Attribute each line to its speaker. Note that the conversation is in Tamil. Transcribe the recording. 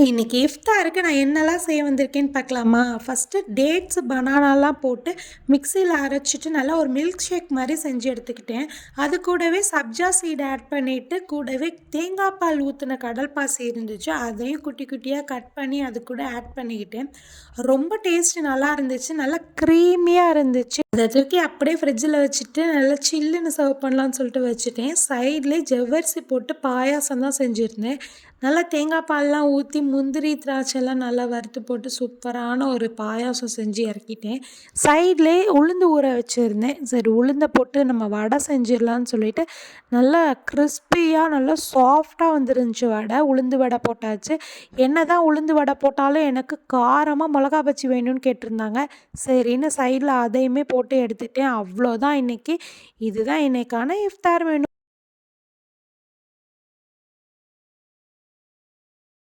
Speaker 1: இன்னைக்கு இஃப்தாருக்கு நான் என்னலாம் செய்ய வந்திருக்கேன்னு பார்க்கலாமா? ஃபஸ்ட்டு டேட்ஸ், பனானாலாம் போட்டு மிக்ஸியில் அரைச்சிட்டு நல்லா ஒரு மில்க் ஷேக் மாதிரி செஞ்சு எடுத்துக்கிட்டேன். அது கூடவே சப்ஜா சீட் ஆட் பண்ணிவிட்டு கூடவே தேங்காய் பால் ஊற்றின கடல் பாசி இருந்துச்சு. அதையும் குட்டி குட்டியாக கட் பண்ணி அது கூட ஆட் பண்ணிக்கிட்டேன். ரொம்ப டேஸ்ட்டு நல்லா இருந்துச்சு. நல்லா க்ரீமியாக இருந்துச்சு. அதை தூக்கி அப்படியே ஃப்ரிட்ஜில் வச்சுட்டு நல்லா சில்லுன்னு சர்வ் பண்ணலான்னு சொல்லிட்டு வச்சுட்டேன். சைட்லேயே ஜவ்வரிசி போட்டு பாயாசம் தான் செஞ்சுருந்தேன். நல்லா தேங்காய் பால்லாம் ஊற்றி முந்திரி திராட்சைலாம் நல்லா வறுத்து போட்டு சூப்பரான ஒரு பாயாசம் செஞ்சு இறக்கிட்டேன். சைட்லேயே உளுந்து ஊற வச்சுருந்தேன். சரி உளுந்தை போட்டு நம்ம வடை செஞ்சிடலான்னு சொல்லிட்டு நல்லா கிறிஸ்பியாக நல்லா சாஃப்டாக வந்துருந்துச்சு வடை. உளுந்து வடை போட்டாச்சு. என்ன தான் உளுந்து வடை போட்டாலும் எனக்கு காரமாக மிளகா பச்சி வேணும்னு கேட்டிருந்தாங்க. சரின்னு சைடில் அதையுமே போட்டு எடுத்துட்டேன். அவ்வளோதான் இன்றைக்கி. இதுதான் இன்றைக்கான இஃப்தார் மெனு.